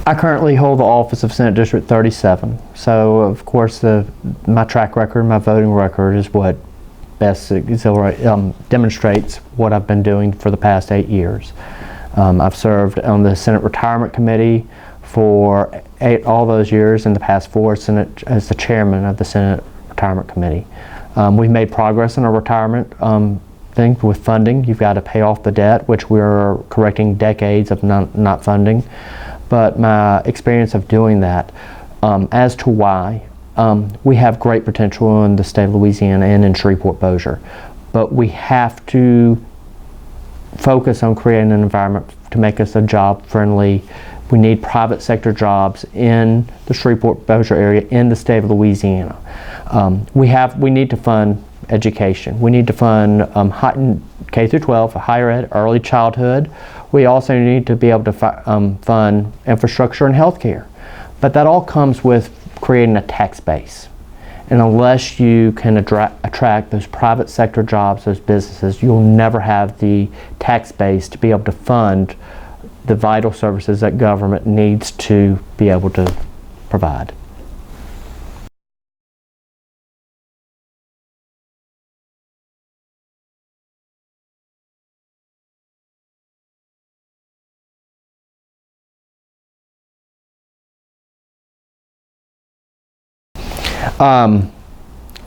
I currently hold the office of Senate District 37. So, of course, my track record, my voting record is what best demonstrates what I've been doing for the past 8 years. I've served on the Senate Retirement Committee for all those years, and the past 4 as the chairman of the Senate Retirement Committee. We've made progress in our retirement thing with funding. You've got to pay off the debt, which we're correcting decades of not funding. But my experience of doing that, as to why, we have great potential in the state of Louisiana and in Shreveport-Bossier, but we have to focus on creating an environment to make us a job-friendly. We need private sector jobs in the Shreveport-Bossier area in the state of Louisiana. We need to fund education. We need to fund K through 12, higher ed, early childhood. We also need to be able to fund infrastructure and healthcare. But that all comes with creating a tax base. And unless you can attract those private sector jobs, those businesses, you'll never have the tax base to be able to fund the vital services that government needs to be able to provide.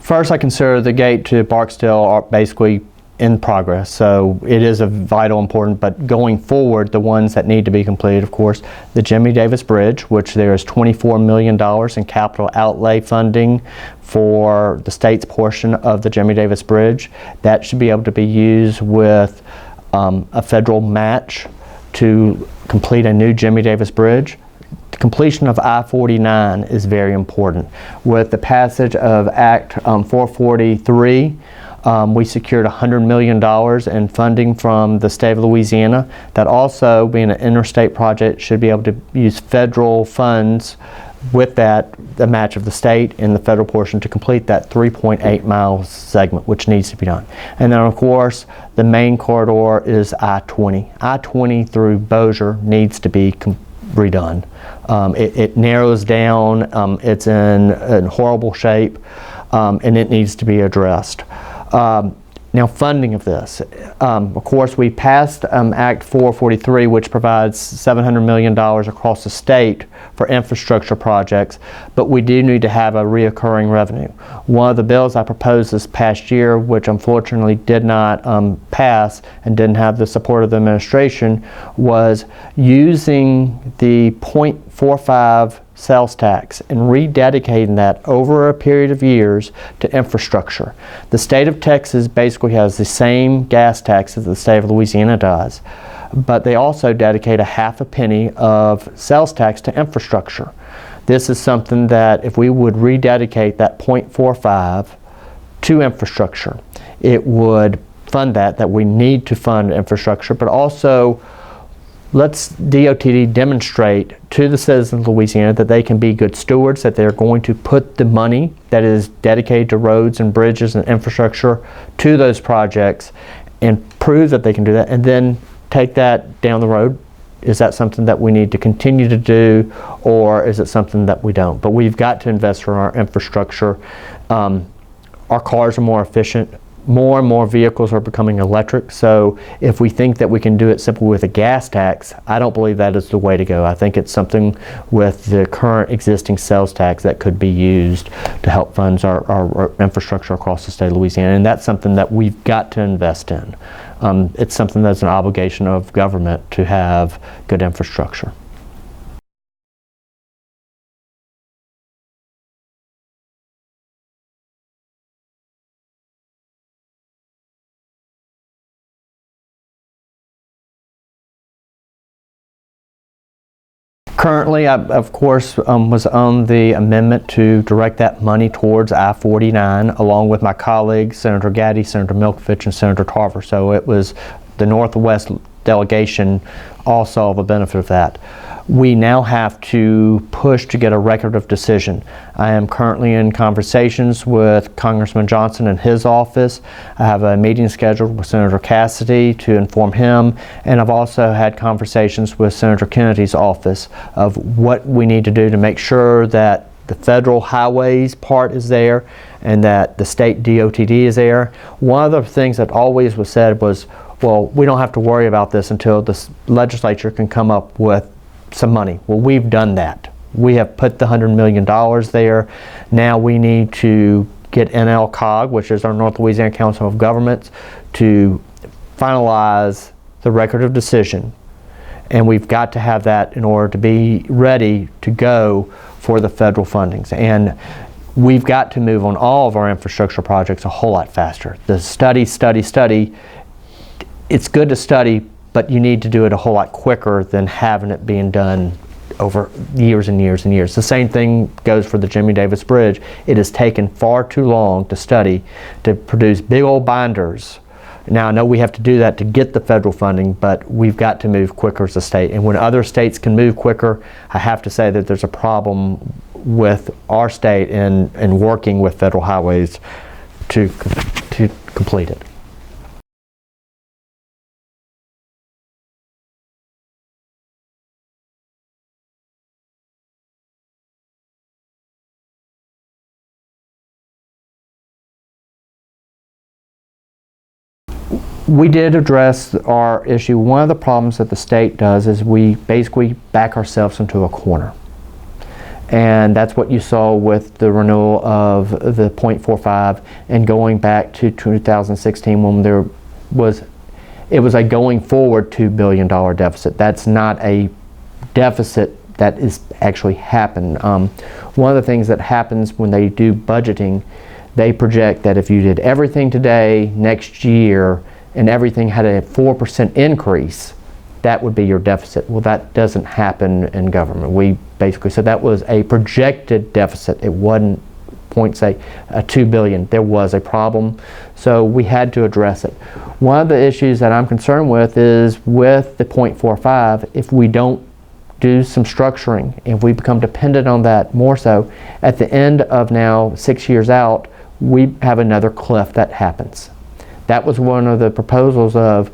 First, I consider the gate to Barksdale are basically in progress, so it is a vital important, but going forward, the ones that need to be completed, of course, the Jimmy Davis Bridge, which there is $24 million in capital outlay funding for the state's portion of the Jimmy Davis Bridge. That should be able to be used with a federal match to complete a new Jimmy Davis Bridge. The completion of I-49 is very important. With the passage of Act 443, we secured $100 million in funding from the state of Louisiana. That also, being an interstate project, should be able to use federal funds with that, the match of the state and the federal portion, to complete that 3.8 mile segment, which needs to be done. And then, of course, the main corridor is I-20. I-20 through Bossier needs to be redone. It narrows down, it's in horrible shape, and it needs to be addressed. Now, funding of this. Of course, we passed Act 443, which provides $700 million across the state for infrastructure projects, but we do need to have a reoccurring revenue. One of the bills I proposed this past year, which unfortunately did not pass and didn't have the support of the administration, was using the 0.45 sales tax and rededicating that over a period of years to infrastructure. The state of Texas basically has the same gas tax as the state of Louisiana does, but they also dedicate a half a penny of sales tax to infrastructure. This is something that if we would rededicate that 0.45 to infrastructure, it would fund that we need to fund infrastructure, but also let's DOTD demonstrate to the citizens of Louisiana that they can be good stewards, that they're going to put the money that is dedicated to roads and bridges and infrastructure to those projects and prove that they can do that, and then take that down the road. Is that something that we need to continue to do, or is it something that we don't? But we've got to invest in our infrastructure. Our cars are more efficient. More and more vehicles are becoming electric, so if we think that we can do it simply with a gas tax, I don't believe that is the way to go. I think it's something with the current existing sales tax that could be used to help fund our infrastructure across the state of Louisiana, and that's something that we've got to invest in. It's something that's an obligation of government to have good infrastructure. Currently, I, of course, was on the amendment to direct that money towards I-49, along with my colleagues, Senator Gaddy, Senator Milkovich, and Senator Tarver. So it was the Northwest delegation all saw the benefit of that. We now have to push to get a record of decision. I am currently in conversations with Congressman Johnson and his office. I have a meeting scheduled with Senator Cassidy to inform him, and I've also had conversations with Senator Kennedy's office of what we need to do to make sure that the federal highways part is there and that the state DOTD is there. One of the things that always was said was, well, we don't have to worry about this until the legislature can come up with some money. Well, we've done that. We have put the $100 million there. Now we need to get NLCOG, which is our North Louisiana Council of Governments, to finalize the record of decision. And we've got to have that in order to be ready to go for the federal fundings. And we've got to move on all of our infrastructure projects a whole lot faster. The study, it's good to study, but you need to do it a whole lot quicker than having it being done over years and years and years. The same thing goes for the Jimmy Davis Bridge. It has taken far too long to study, to produce big old binders. Now, I know we have to do that to get the federal funding, but we've got to move quicker as a state. And when other states can move quicker, I have to say that there's a problem with our state in working with federal highways to complete it. We did address our issue. One of the problems that the state does is we basically back ourselves into a corner. And that's what you saw with the renewal of the 0.45 and going back to 2016 when it was a going forward $2 billion deficit. That's not a deficit that is actually happened. One of the things that happens when they do budgeting, they project that if you did everything today, next year, and everything had a 4% increase, that would be your deficit. Well, that doesn't happen in government. We basically said that was a projected deficit. It wasn't say $2 billion. There was a problem, so we had to address it. One of the issues that I'm concerned with is with the 0.45, if we don't do some structuring, if we become dependent on that more so, at the end of now 6 years out, we have another cliff that happens. That was one of the proposals of,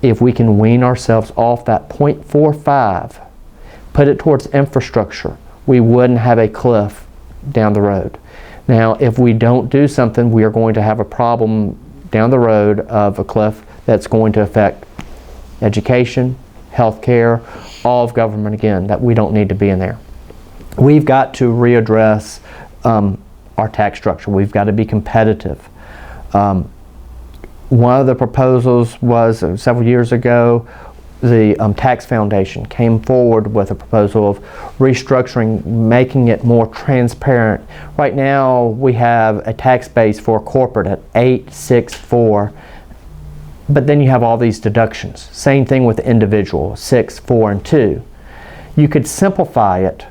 if we can wean ourselves off that 0.45, put it towards infrastructure, we wouldn't have a cliff down the road. Now, if we don't do something, we are going to have a problem down the road of a cliff that's going to affect education, healthcare, all of government again, that we don't need to be in there. We've got to readdress our tax structure. We've got to be competitive. One of the proposals was several years ago, the Tax Foundation came forward with a proposal of restructuring, making it more transparent. Right now, we have a tax base for corporate at 864, but then you have all these deductions. Same thing with individual, 6, 4, and 2. You could simplify it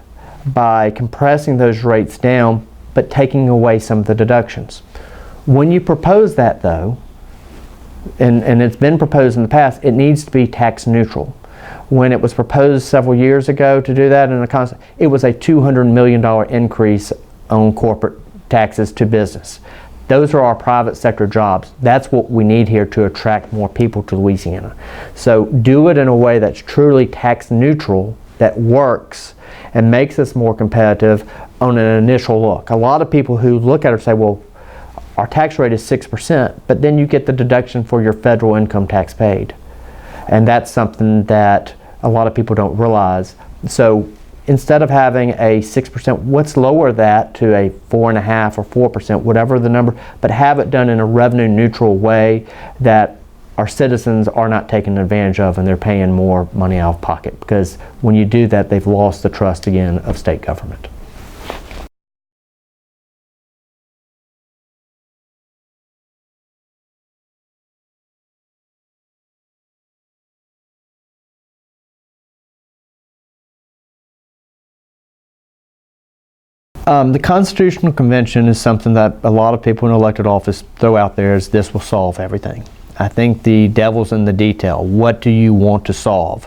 by compressing those rates down, but taking away some of the deductions. When you propose that, though, and it's been proposed in the past, it needs to be tax neutral. When it was proposed several years ago to do that in a concept, it was a $200 million increase on corporate taxes to business. Those are our private sector jobs. That's what we need here to attract more people to Louisiana. So do it in a way that's truly tax neutral, that works and makes us more competitive on an initial look. A lot of people who look at it say, well, our tax rate is 6%, but then you get the deduction for your federal income tax paid. And that's something that a lot of people don't realize. So instead of having a 6%, let's lower that to a 4.5% or 4%, whatever the number, but have it done in a revenue neutral way that our citizens are not taken advantage of and they're paying more money out of pocket. Because when you do that, they've lost the trust again of state government. The Constitutional Convention is something that a lot of people in elected office throw out there as this will solve everything. I think the devil's in the detail. What do you want to solve?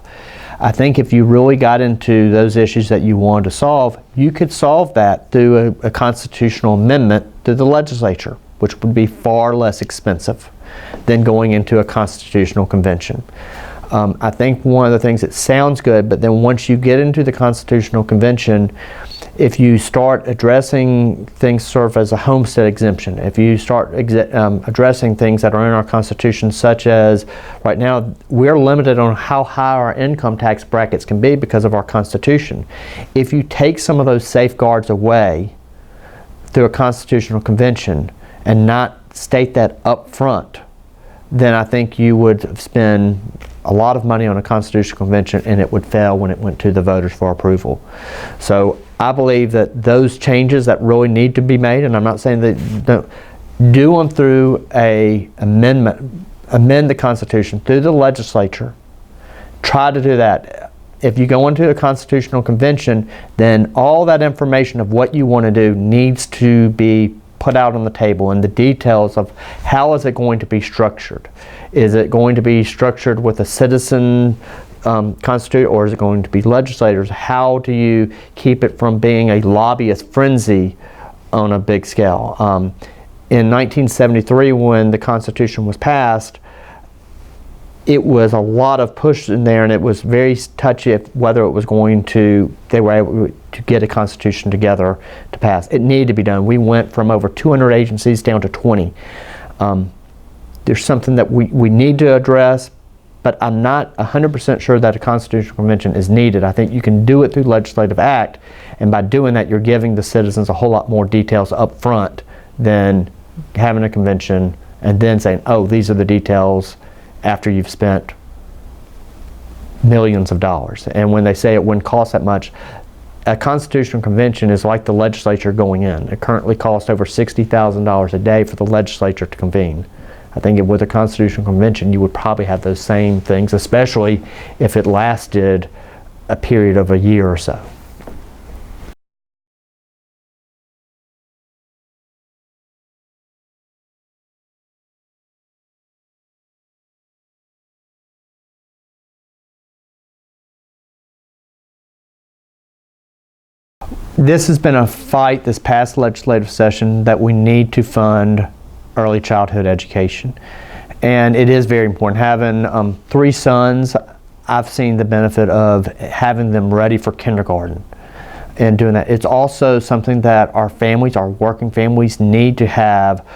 I think if you really got into those issues that you wanted to solve, you could solve that through a constitutional amendment to the legislature, which would be far less expensive than going into a constitutional convention. I think one of the things that sounds good, but then once you get into the constitutional convention, if you start addressing things sort of as a homestead exemption, if you start addressing things that are in our Constitution, such as right now we're limited on how high our income tax brackets can be because of our Constitution. If you take some of those safeguards away through a constitutional convention and not state that up front, then I think you would spend a lot of money on a constitutional convention and it would fail when it went to the voters for approval. So I believe that those changes that really need to be made, and I'm not saying that don't do them through amend the Constitution through the legislature. Try to do that. If you go into a constitutional convention, then all that information of what you want to do needs to be put out on the table, and the details of how is it going to be structured. Is it going to be structured with a citizen constitute, or is it going to be legislators? How do you keep it from being a lobbyist frenzy on a big scale? In 1973, when the Constitution was passed, it was a lot of push in there, and it was very touchy whether it was going to, they were able to get a constitution together to pass. It needed to be done. We went from over 200 agencies down to 20. There's something that we need to address, but I'm not 100% sure that a constitutional convention is needed. I think you can do it through legislative act, and by doing that, you're giving the citizens a whole lot more details up front than having a convention and then saying, oh, these are the details after you've spent millions of dollars. And when they say it wouldn't cost that much, a constitutional convention is like the legislature going in. It currently costs over $60,000 a day for the legislature to convene. I think with a constitutional convention, you would probably have those same things, especially if it lasted a period of a year or so. This has been a fight this past legislative session that we need to fund early childhood education. And it is very important. Having 3 sons, I've seen the benefit of having them ready for kindergarten and doing that. It's also something that our families, our working families, need to have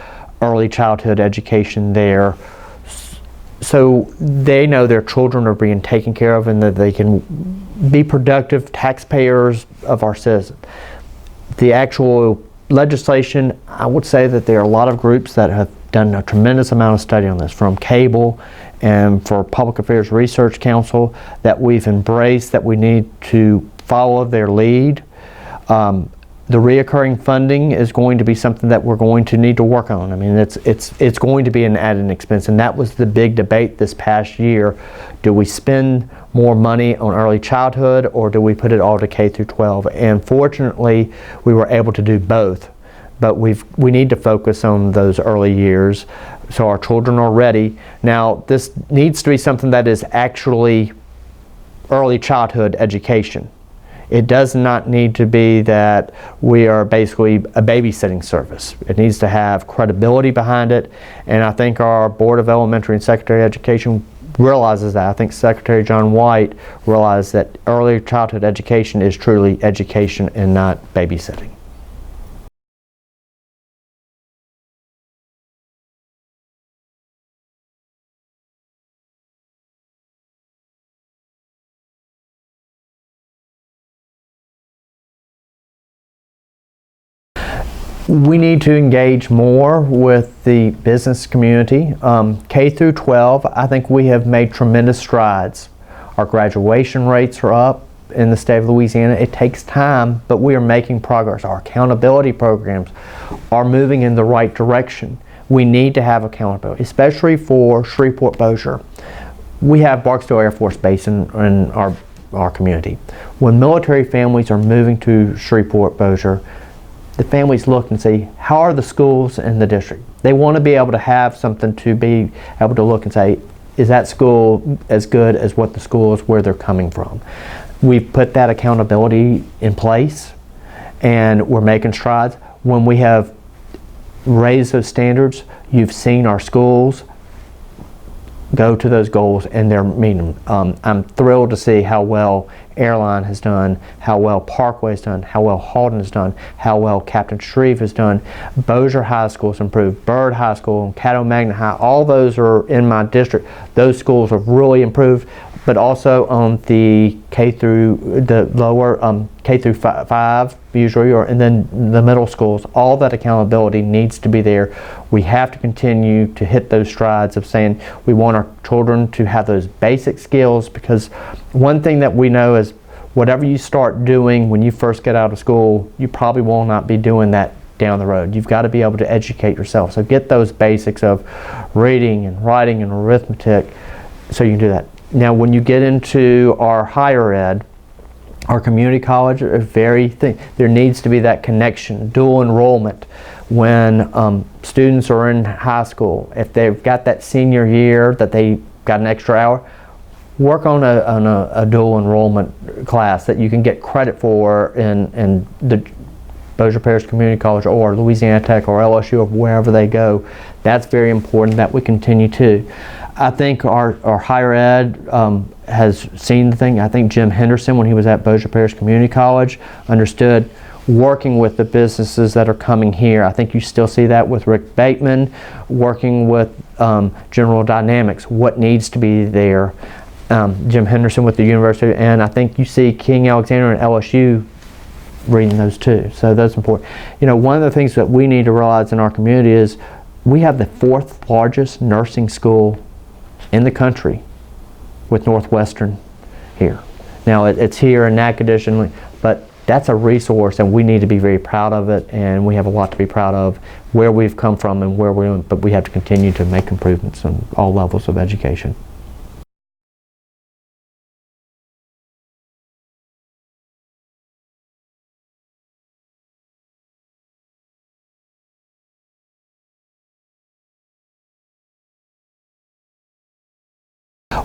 early childhood education there, so they know their children are being taken care of and that they can be productive taxpayers of our citizens. The actual legislation, I would say that there are a lot of groups that have done a tremendous amount of study on this, from Cable and for Public Affairs Research Council, that we've embraced, that we need to follow their lead. The reoccurring funding is going to be something that we're going to need to work on. I mean, it's going to be an added expense, and that was the big debate this past year. Do we spend more money on early childhood, or do we put it all to K through 12? And fortunately, we were able to do both. But we need to focus on those early years so our children are ready. Now, this needs to be something that is actually early childhood education. It does not need to be that we are basically a babysitting service. It needs to have credibility behind it, and I think our Board of Elementary and Secondary Education realizes that. I think Secretary John White realized that early childhood education is truly education and not babysitting. We need to engage more with the business community. K through 12, I think we have made tremendous strides. Our graduation rates are up in the state of Louisiana. It takes time, but we are making progress. Our accountability programs are moving in the right direction. We need to have accountability, especially for Shreveport-Bossier. We have Barksdale Air Force Base in our community. When military families are moving to Shreveport-Bossier, the families look and see, how are the schools in the district? They want to be able to have something to be able to look and say, is that school as good as what the school is where they're coming from? We've put that accountability in place, and we're making strides. When we have raised those standards, you've seen our schools go to those goals and they're meeting them. I'm thrilled to see how well Airline has done, how well Parkway has done, how well Halton has done, how well Captain Shreve has done. Bossier High School has improved, Byrd High School, and Caddo Magna High, all those are in my district. Those schools have really improved, but also on the K through the lower K through 5 usually, and then the middle schools. All that accountability needs to be there. We have to continue to hit those strides of saying we want our children to have those basic skills, because one thing that we know is whatever you start doing when you first get out of school, you probably will not be doing that down the road. You've got to be able to educate yourself. So get those basics of reading and writing and arithmetic so you can do that. Now, when you get into our higher ed, our community college are there needs to be that connection, dual enrollment. When students are in high school, if they've got that senior year that they got an extra hour, work on a dual enrollment class that you can get credit for in the Bossier Parish Community College or Louisiana Tech or LSU or wherever they go. That's very important that we continue to. I think our higher ed has seen the thing. I think Jim Henderson, when he was at Bossier Parish Community College, understood working with the businesses that are coming here. I think you still see that with Rick Bateman, working with General Dynamics, what needs to be there. Jim Henderson with the university, and I think you see King Alexander and LSU reading those too. So that's important. You know, one of the things that we need to realize in our community is we have the 4th largest nursing school in the country with Northwestern here. Now it's here in Natchitoches, but that's a resource and we need to be very proud of it, and we have a lot to be proud of where we've come from and where we're going, but we have to continue to make improvements on all levels of education.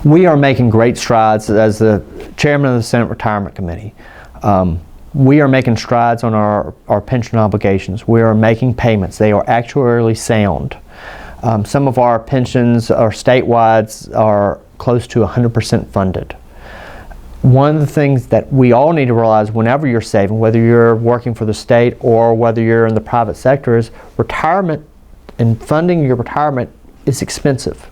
We are making great strides as the chairman of the Senate Retirement Committee. We are making strides on our pension obligations. We are making payments. They are actuarially sound. Some of our pensions are statewide are close to 100% funded. One of the things that we all need to realize whenever you're saving, whether you're working for the state or whether you're in the private sector, is retirement and funding your retirement is expensive.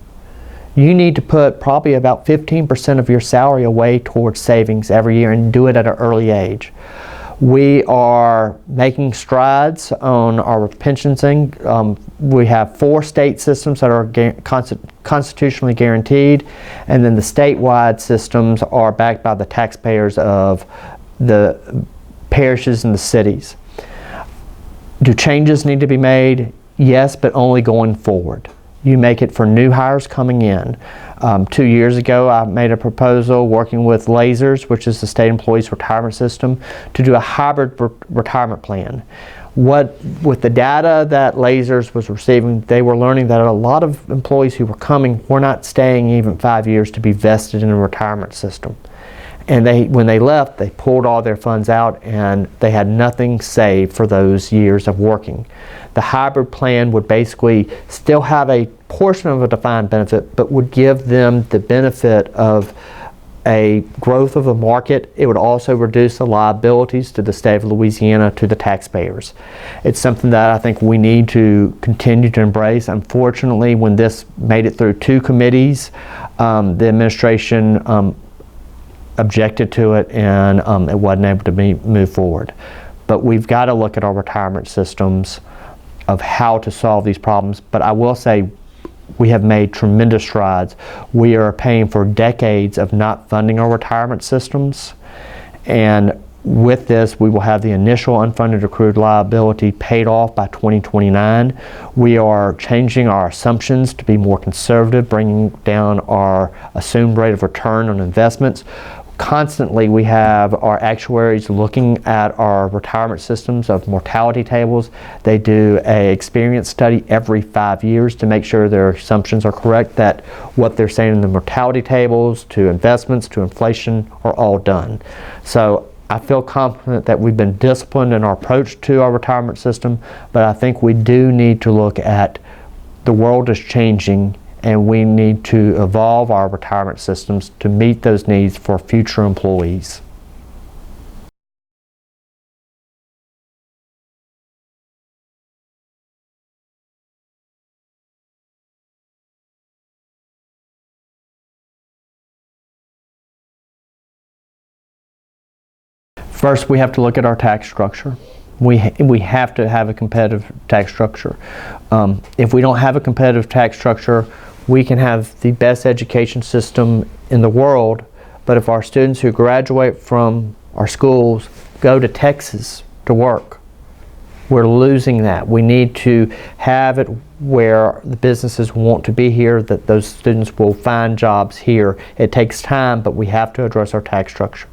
You need to put probably about 15% of your salary away towards savings every year and do it at an early age. We are making strides on our pension thing. We have 4 state systems that are constitutionally guaranteed, and then the statewide systems are backed by the taxpayers of the parishes and the cities. Do changes need to be made? Yes, but only going forward. You make it for new hires coming in. 2 years ago, I made a proposal working with Lasers, which is the state employees retirement system, to do a hybrid retirement plan. With the data that Lasers was receiving, they were learning that a lot of employees who were coming were not staying even 5 years to be vested in a retirement system. And when they left, they pulled all their funds out and they had nothing saved for those years of working. The hybrid plan would basically still have a portion of a defined benefit, but would give them the benefit of a growth of the market. It would also reduce the liabilities to the state of Louisiana, to the taxpayers. It's something that I think we need to continue to embrace. Unfortunately, when this made it through 2 committees, the administration objected to it, and it wasn't able to move forward. But we've got to look at our retirement systems of how to solve these problems. But I will say we have made tremendous strides. We are paying for decades of not funding our retirement systems, and with this we will have the initial unfunded accrued liability paid off by 2029. We are changing our assumptions to be more conservative, bringing down our assumed rate of return on investments. Constantly we have our actuaries looking at our retirement systems of mortality tables. They do an experience study every 5 years to make sure their assumptions are correct, that what they're saying in the mortality tables to investments to inflation are all done. So I feel confident that we've been disciplined in our approach to our retirement system, but I think we do need to look at the world is changing, and we need to evolve our retirement systems to meet those needs for future employees. First, we have to look at our tax structure. We have to have a competitive tax structure. If we don't have a competitive tax structure, we can have the best education system in the world, but if our students who graduate from our schools go to Texas to work, we're losing that. We need to have it where the businesses want to be here, that those students will find jobs here. It takes time, but we have to address our tax structure.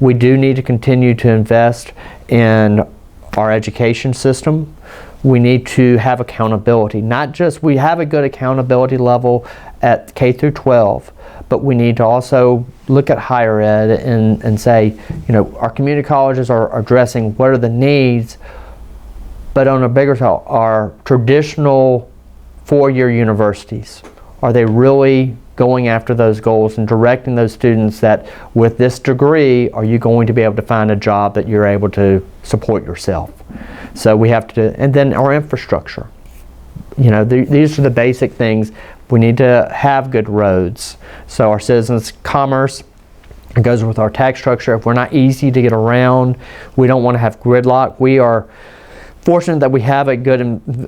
We do need to continue to invest in our education system. We need to have accountability. Not just, we have a good accountability level at K through 12, but we need to also look at higher ed and say, you know, our community colleges are addressing what are the needs, but on a bigger scale, our traditional four-year universities, are they really going after those goals and directing those students that with this degree, are you going to be able to find a job that you're able to support yourself? So we have to, and then our infrastructure. You know, these are the basic things. We need to have good roads. So our citizens' commerce, it goes with our tax structure. If we're not easy to get around, we don't want to have gridlock. We are fortunate that we have a good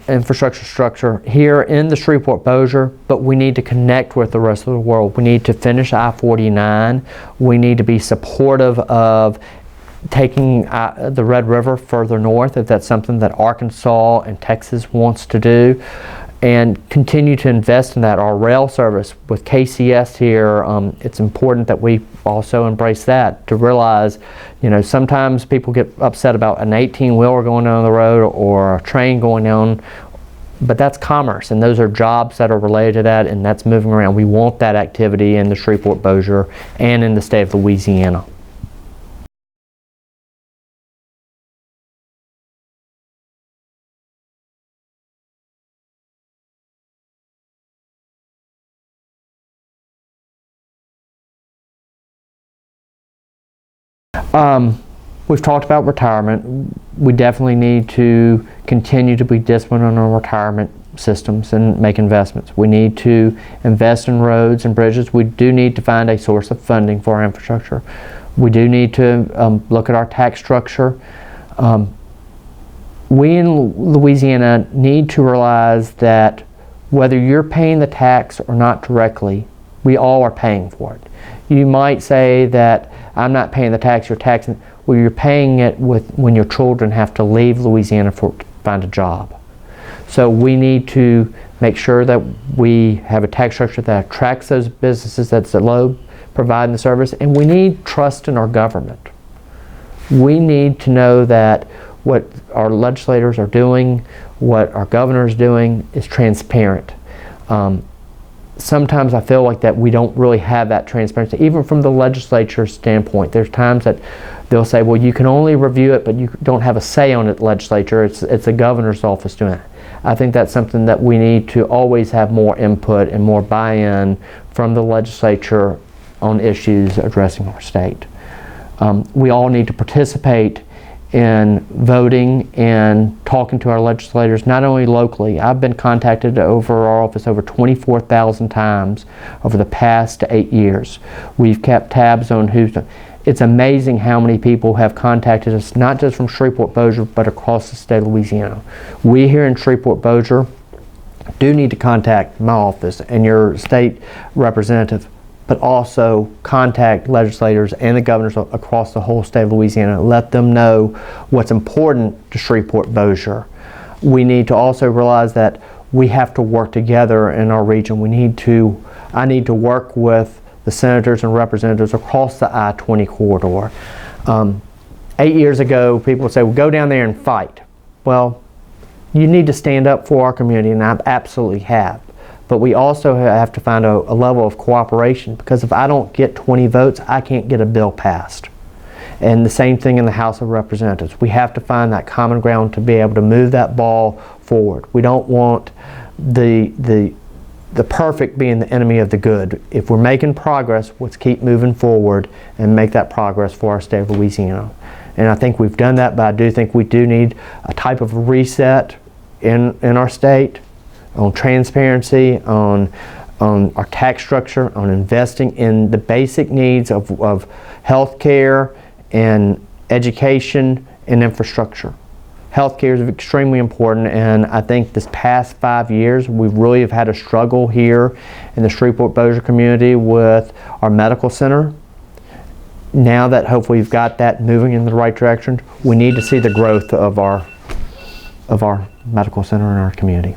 infrastructure structure here in the Shreveport-Bossier, but we need to connect with the rest of the world. We need to finish I-49. We need to be supportive of taking the Red River further north, if that's something that Arkansas and Texas wants to do, and continue to invest in that. Our rail service with KCS here, it's important that we also embrace that, to realize, you know, sometimes people get upset about an 18-wheeler going down the road or a train going down, but that's commerce, and those are jobs that are related to that, and that's moving around. We want that activity in the Shreveport-Bossier and in the state of Louisiana. We've talked about retirement. We definitely need to continue to be disciplined on our retirement systems and make investments. We need to invest in roads and bridges. We do need to find a source of funding for our infrastructure. We do need to look at our tax structure. We in Louisiana need to realize that whether you're paying the tax or not directly, we all are paying for it. You might say that I'm not paying the tax, you're taxing. Well, you're paying it when your children have to leave Louisiana to find a job. So we need to make sure that we have a tax structure that attracts those businesses that's low, providing the service, and we need trust in our government. We need to know that what our legislators are doing, what our governor is doing, is transparent. Sometimes I feel like that we don't really have that transparency, even from the legislature's standpoint. There's times that they'll say, well, you can only review it, but you don't have a say on it, legislature. It's the governor's office doing it. I think that's something that we need to always have more input and more buy-in from the legislature on issues addressing our state. We all need to participate in voting and talking to our legislators, not only locally. I've been contacted over our office over 24,000 times over the past 8 years. We've kept tabs on who's done. It's amazing how many people have contacted us, not just from Shreveport-Bossier, but across the state of Louisiana. We here in Shreveport-Bossier do need to contact my office and your state representative, but also contact legislators and the governors across the whole state of Louisiana. Let them know what's important to Shreveport-Bossier. We need to also realize that we have to work together in our region. I need to work with the senators and representatives across the I-20 corridor. 8 years ago, people would say, well, go down there and fight. Well, you need to stand up for our community, and I absolutely have. But we also have to find a level of cooperation, because if I don't get 20 votes, I can't get a bill passed. And the same thing in the House of Representatives. We have to find that common ground to be able to move that ball forward. We don't want the perfect being the enemy of the good. If we're making progress, let's keep moving forward and make that progress for our state of Louisiana. And I think we've done that, but I do think we do need a type of reset in our state on transparency, on our tax structure, on investing in the basic needs of health care and education and infrastructure. Healthcare is extremely important, and I think this past 5 years we really have had a struggle here in the Shreveport-Bossier community with our medical center. Now that hopefully we've got that moving in the right direction, we need to see the growth of our medical center in our community.